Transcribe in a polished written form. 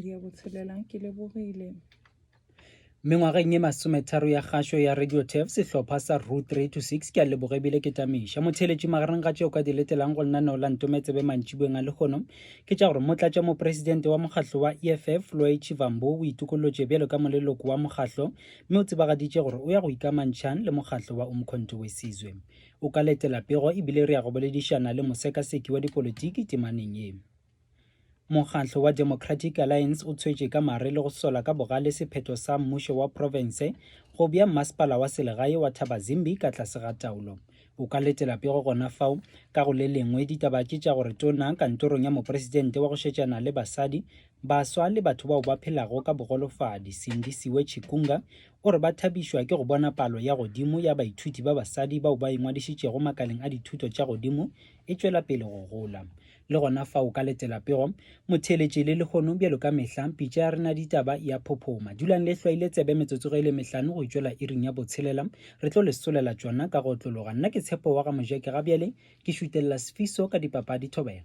ya botshelela ke lebogile. Mengwageng e 30 ya kgašo ya Radio TEF sehlopha sa Route 326 ke a lebogebile ke tamiša motheletši magareng ga tšeo ka di letelang go lenaneo la ntometsebe mantšiboeng a lekgono ke tša gore motlatša mopresidente wa mokgatlo wa EFF Loyi Chivambo o itokolotše bjalo ka moleloko wa mokgatlo mme o tsebagaditše gore o ya go ikamantšhang le mokgatlo wa Umkhonto we Sizwe o ka letela pego ebile re ya go boledišana le mosekaseki wa dipolotiki temaneng ye. Mokgatlo wa Democratic Alliance o tshwetše ka mare le go sola ka bogale sephetho sa mmušo wa province go bea masepala wa selegae wa Thabazimbi ka tlase ga taolo. O ka letela pego gona fao ka go le lengwe ditaba ke tša gore tona kantorong ya mopresidente wa go šetšana le basadi baswa le batho bao ba phelago ka bogolofadi Sindisiwe Chikunga o re ba thabišwa ke go bona palo ya godimo ya baithuti ba basadi bao ba ingwadišitšego makaleng a dithuto tša godimo e tšwela pele go gola. Le gona fa o ka letela pego motheletši le lekgono bjalo ka mehla pitša ya rena ditaba ya phophoma dulang le hlwaile tsebe metsotso ge le mehlano go tšwela iring ya botshelela re tlo le solela tšona ka go tlologa nna ke tshepo wa ga mojeke ga bjale ke šutelela sefiso ka dipapadi thobela.